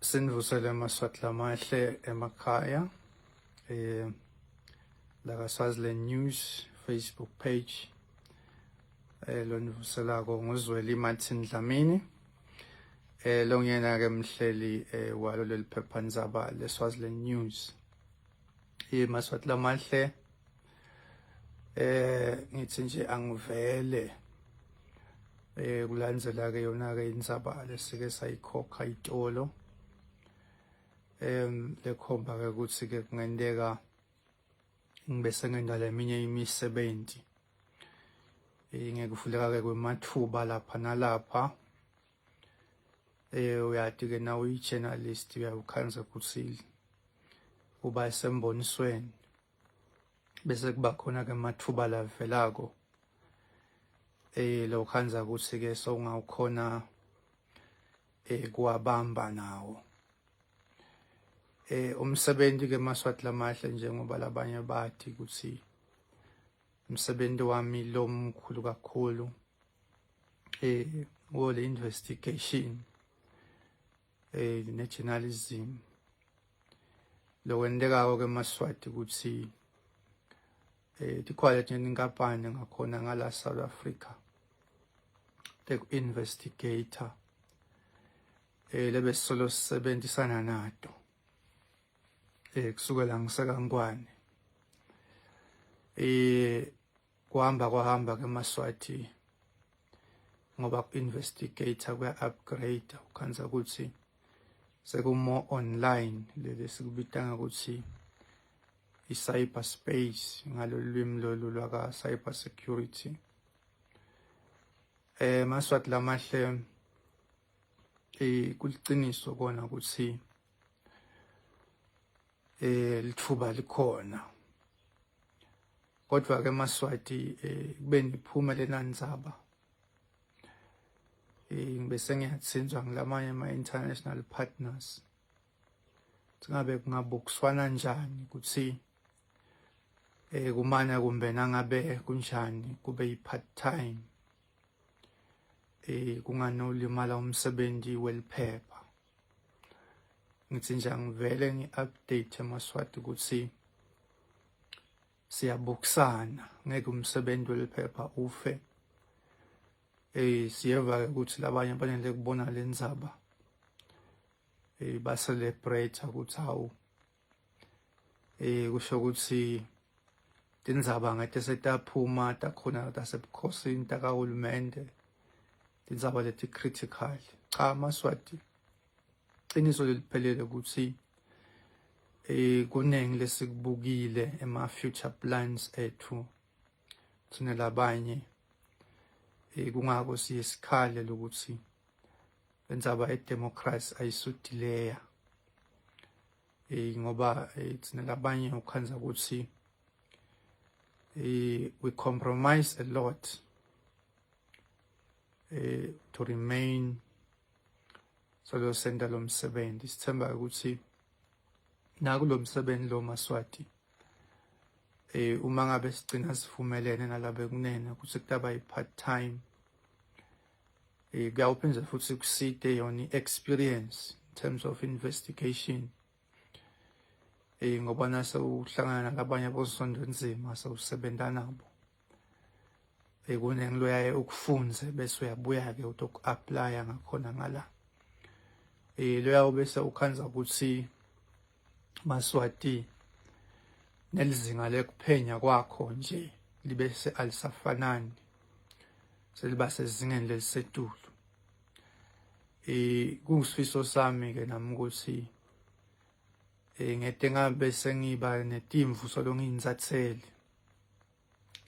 Sinivusele Emaswati lamahle emakhaya la Swaziland News Facebook page lo nivuselako ngozweli Martin Dlamini lo ngiyena ke mhleli walo leli phephandaba le Swaziland News Emaswati lamahle ngithi nje angivele kulandzela ke yona ke indzaba lesike sayikhokha itolo lekhomba ke ukuthi ke kungenteka ngibe sengenda eminye imisebenzi ngekuvuleka ke kwemathuba lapha nalapha uyati ke nawe i-journalist uyakhanza ukuthi uba sembonisweni bese kuba khona ke amathuba lavelako lo khanza ukuthi ke sowungawukhona kuwabamba nawo umsebenzi ke Emaswati lamahle njengoba labanye bathi ukuthi umsebenzi wami lo mkhulu kakhulu wole investigation ne journalism lo wendeka ke Emaswati ukuthi tikhwale nje inkampani ngakhona ngala South Africa the investigator lebe solo sisebenzisana nato kusukela ngisekangwane kwahamba ke Emaswati ngoba investigator kuya upgrade ukhanza ukuthi sekumo online leli sikubita ukuthi i-cyber space ngalo lwimi lolu lwaka cyber security Emaswati lamahle kuliciniso kona ukuthi lithuba likhona kodwa ke Emaswati kube niphumele nandzaba bese ngiyatsinzwa ngilamanye ama-international partners singabe kungabukiswana njani ukuthi kumana kumbe nangabe kunjani kube yi-part time kunganolimala umsebenzi weliphepha ngithi nje angivele ngi-update Emaswati ukuthi siyabukisana ngeke umsebenzi weliphepha ufe siyeva ukuthi labanye abanele kubona lendzaba ba celebrate ukuthi hawu kusho ukuthi tindzaba ngete setaphuma takhona tasebukhosini takahulumende tindzaba leti critical cha Emaswati qiniso leliphelele ukuthi kunengi lesikubukile ema-future plans ethu thina labanye kungako siyesikhale lokuthi lendzaba edemocracy ayisudileya ngoba thina labanye ukhanza ukuthi we compromise a lot to remain solo senda lo msebenzi sithemba ukuthi nakulo msebenzi lo Maswati uma ngabe sigcina sivumelene nalabe kunene ukuthi kutaba i-part time kuyawuphinza futhi kuside yona experience in terms of investigation ngoba nase uhlangana nalabanye abosondo nzima sewusebenza nabo kunengi loyaye ukufunze bese uyabuya ke uku-applya ngakhona ngala loyawo bese ukhanza ukuthi Maswati nelizinga lekuphenya kwakho nje libe alisafanani seliba sezingeni lelisetulu kungisifiso sami ke nami ukuthi ngete ngabe sengiba netimvu solo ngiyinzathele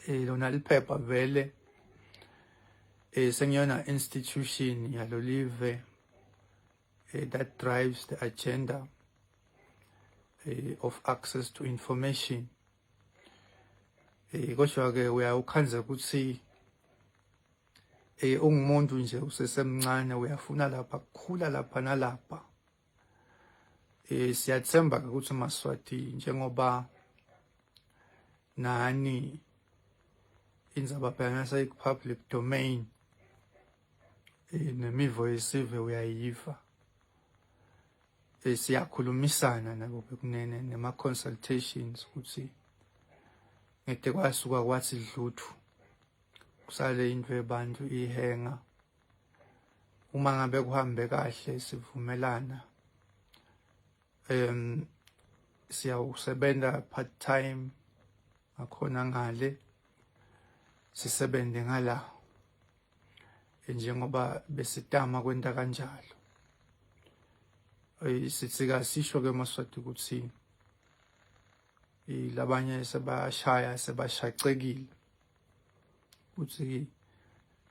lona liphepha vele sengiyona institution yalo live that drives the agenda of access to information kodwa ke uyawukhanza ukuthi ungumuntu nje usesemncane uyafuna lapha kukhula lapha nalapha siyathemba ukuthi Maswati njengoba nani indzaba phela naseyi-public domain nemivo yesive uyayiva siyakhulumisana nabo bekunene nema-consultations ukuthi ngede kwasuka kwathi dluthu kusale into yebantu ihenga. Uma ngabe kuhambe kahle sivumelana siyawusebenza part time ngakhona ngale sisebenze ngala njengoba besitama kwenta kanjalo. Sithi kasisho ke Emaswati ukuthi labanye sebashacekile ukuthi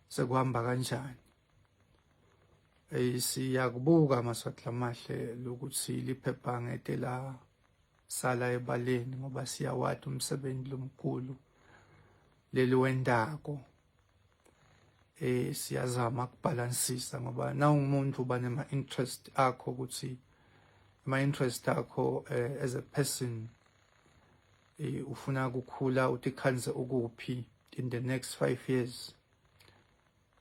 sekuhamba kanjani. Siyakubuka Emaswati lamahle lokuthi liphepha ngete la sala ebaleni ngoba siyawathi umsebenzi lomkhulu leli wendako. Siyazama ukubalansisa ngoba na umuntu uba nema-interest akho ukuthi ama-interest akho as a person ufuna kukhula utikhanze ukuphi in the next 5 years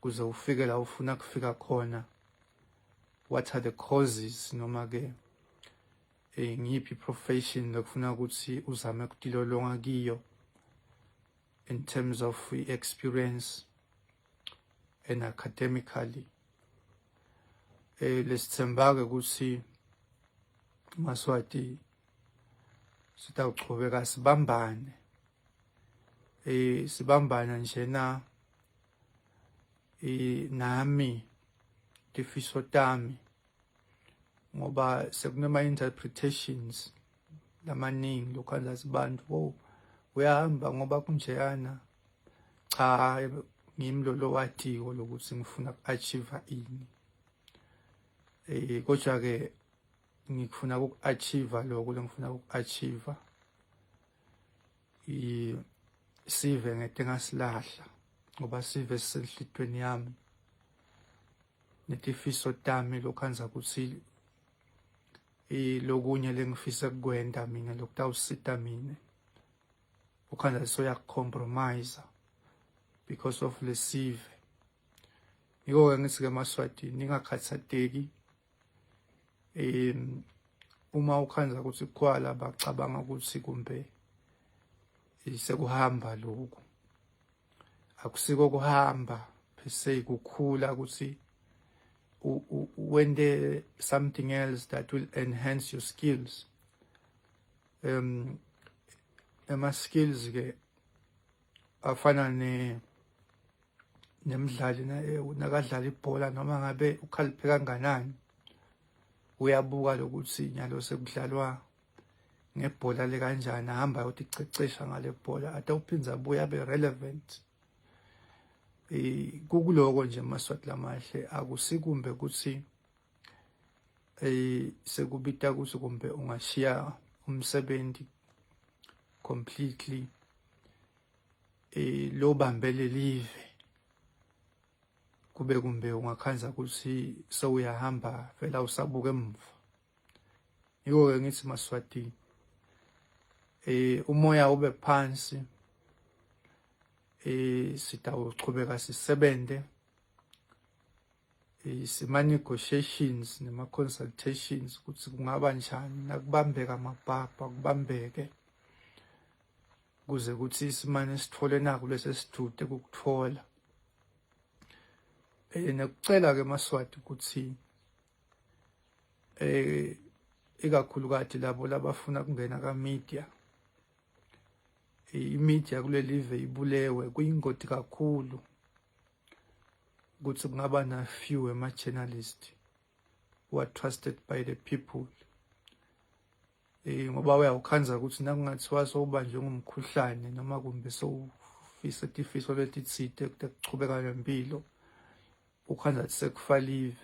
kuze ufike la ufuna kufika khona. What are the causes noma ke ngiphi profession lokufuna ukuthi uzame ukutilolonga kiyo in terms of experience and academically. Lesithemba-ke ukuthi Emaswati sitawuchubeka sibambane. Sibambana njena nami tifiso tami ngoba sekunema interpretations lamaningi lokhanza sibantu uyahamba ngoba kunjeyana. Cha, ngimlolo watiko lokuthi ngifuna ku-achieve ini. Kodwa ke ngifuna uku-achieve lokho ngifuna uku-achieve. Sive ngete ngasilahla ngoba sive sisenhlitweni yami netifiso tami lokhanza ukuthi lokunye lengifisa kukwenda mina lokutawusita mina ukhanza soyakucompromise because of lesive. Yiko-ke ngithi ke Emaswati ningakhathateki. Uma ukhanza ukuthi kwala bacabanga ukuthi kumbe sekuhamba lokhu, akusiko kuhamba per se, kukhula ukuthi wende something else that will enhance your skills. Skills ke afana nemidlali nakadlala ibhola noma ngabe ukhaliphe kanganani, uyabuka lokuthi nyalo sekudlalwa ngebhola le kanjani, ahamba yoticecesha ngale bhola atawuphinza abuye abe relevant. Kukuloko nje Emaswati lamahle akusikumbe ukuthi sekubita ukuthi kumbe ungashiya umsebenzi completely lo bambele live kube kumbe ungakhanza ukuthi sewuyahamba vela usabuka emva. Yiko-ke ngithi Emaswati umoya ube phansi. Sitawuchubeka sisebenze sima-negotiations nema-consultations ukuthi kungaba njani nakubambeka amabhabha kubambeke kuze ukuthi simane sithole naku lesi sidude kukuthola. Nekucela-ke Emaswati ukuthi ikakhulukazi labo labafuna kungena ka-media, i-media kuleli live ibulewe, kuyingoti kakhulu ukuthi kungaba na few ama-journalists who are trusted by the people. Ngoba uyawukhanza ukuthi nakungathiwa sowubanjwe ngumkhuhlane noma kumbe sowufisa itifiso letitsite kuchubeka nempilo, ukhanza ukuthi sekufa live.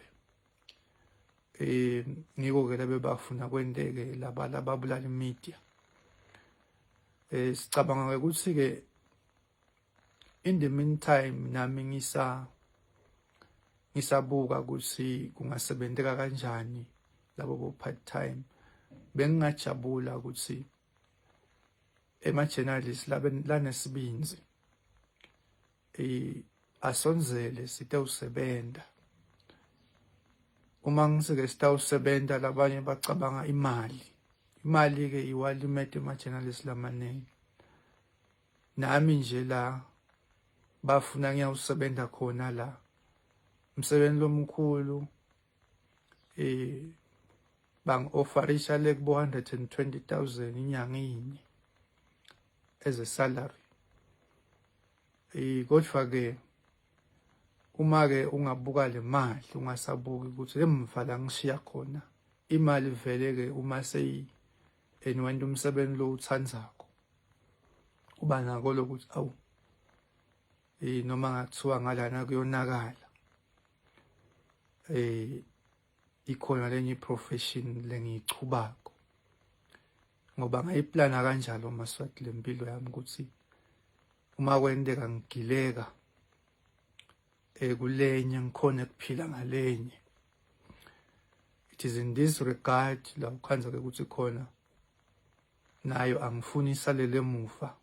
Ngiko-ke lebe bafuna kwenteke lababulala i-media. Sicabanga ukuthi-ke in the meantime nami ngisabuka ukuthi kungasebenzeka kanjani labo bo part time. Bengingajabula ukuthi ema-journalists lanesibinzi asonzele site usebenta uma ngisike sitawusebenza labanye bacabanga imali. Imali-ke iwalimete ama-journalists lamaningi. Nami nje la bafuna ngiyawusebenza khona la. Umsebenzi lomkhulu bang-offerisha le kubo 120,000 inyanga inye as a salary. Kodwa-ke uma-ke ungabuka le mali ungasabuki ukuthi emva la ngishiya khona imali vele-ke uma niwenta umsebenzi lo uthandzako uba nako lokuthi awu noma ngathiwa ngalana kuyonakala ikhona lenye profession lengiyichubako ngoba ngayiplana kanjalo Emaswati lempilo yami ukuthi uma kwenteka ngigileka kulenye ngikhona ukuphila ngalenye. It is in this regard la ukhanza-ke ukuthi khona nayo angifuni isalele emuva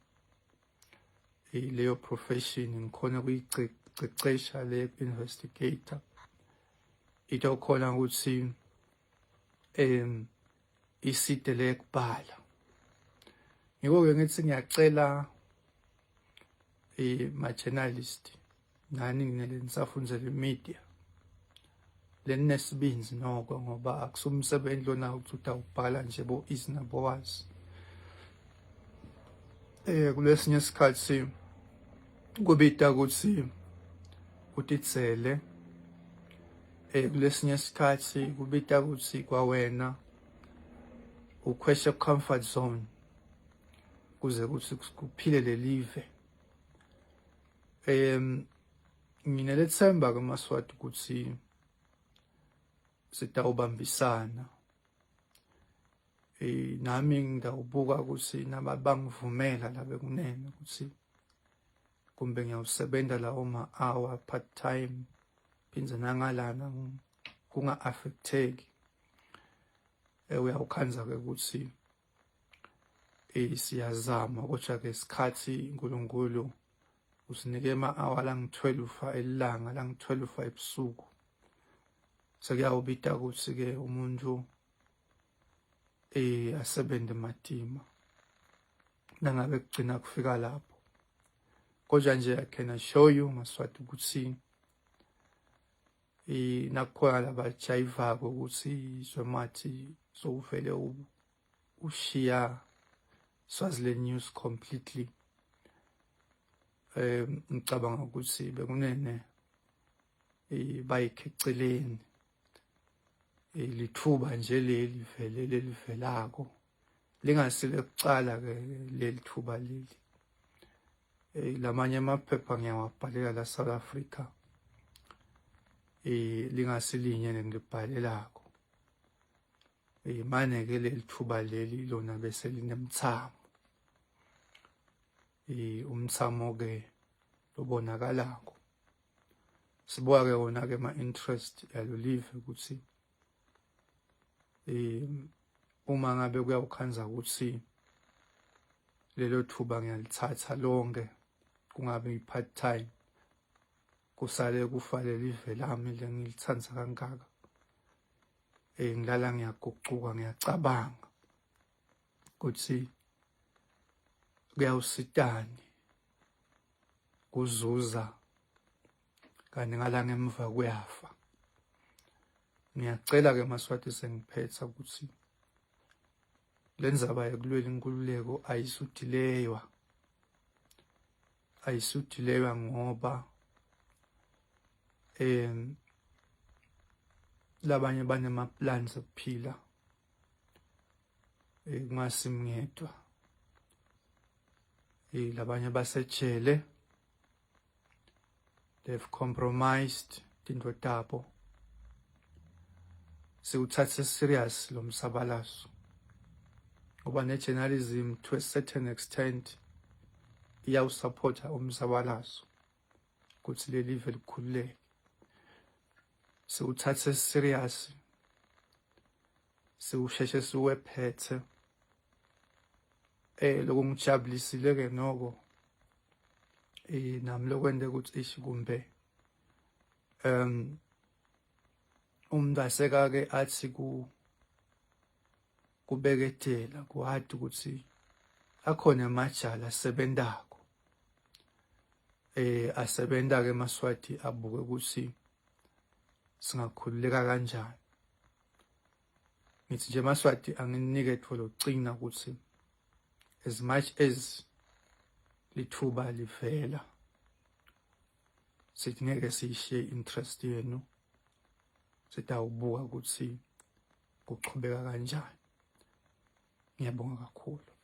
leyo profession ngikhona ukuyicecesha le investigator ito khona ukuthi iside le kubhala. Ngiko-ke ngithi ngiyacela ma-journalist nani nginele nisafundzele media leninesibinzi noko ngoba akusumsebenzi lona ukuthi utawubhala nje bo-is nabo-was. Kulesinye isikhathi kubita ukuthi utitsele kulesinye isikhathi kubita ukuthi kwawena ukhweshe comfort zone kuze ukuthi kuphile lelive. Nginelethemba kaMaswati ukuthi sitawubambisana. Nami ngidawubuka ukuthi nabangivumela la bekunene ukuthi kumbe ngiyawusebenza lawo ma-hour part time phindze nangalana kunga-affecteki. Uyawukhanza-ke ukuthi siyazama kodwa-ke isikhathi uNkulunkulu usinike ama-hour langu-12 elilanga langu-12 ebusuku. Sekuyawubita ukuthi-ke umuntu asebenze matima nangabe kugcina kufika lapho. Kodwa nje I can assure you Maswati ukuthi nakukhona labajayivako ukuthi Zwemathi sowuvele ushiya Swaziland News completely. Ngicabanga ukuthi bekunene bayikheceleni lithuba nje leli vele lelivelako lingasile kucala-ke leli thuba leli. Lamanye amaphepha ngiyawabhalela la South Africa lingasilinye ngilibhalelako. Mane-ke leli thuba leli lona bese linemthamo. Umthamo-ke lobonakalako sibuka-ke wona-ke ma-interest yalolive ukuthi uma ngabe kuyawukhanza ukuthi lelo thuba ngiyalithatha lonke kungabe i-part time kusale kufale live lami lengilithanza kangaka. Ngilala ngiyagucuka ngiyacabanga ukuthi kuyawusitani kuzuza kanti ngala ngemva kuyafa. Ngiyacela-ke Maswati sengiphetha ukuthi lenzaba yokulwela inkululeko ayisudileywa ngoba labanye banema-plans okuphila kungasimngedwa. Labanye basejele, they've compromised tinto tabo. Siwuthathe serious lo msabalazo ngoba ne-journalism to a certain extent iyawusupporta umsabalazo ukuthi leli live likhululeke. Siwuthathe serious, siwusheshe siwephethe. Lokungijabulisile-ke noko nami lokwente ukuthi kumbe umuntu asekake athi kubeketela kuhadi ukuthi akhona amajala asebentako asebenta-ke eMaswati abuke ukuthi singakhululeka kanjani. Ngithi nje eMaswati anginike ithuba lokucina ukuthi as much as lithuba livela sithi ngeke siyishiye interest yenu, sithi awubuka ukuthi kuchubeka kanjani. Ngiyabonga kakhulu.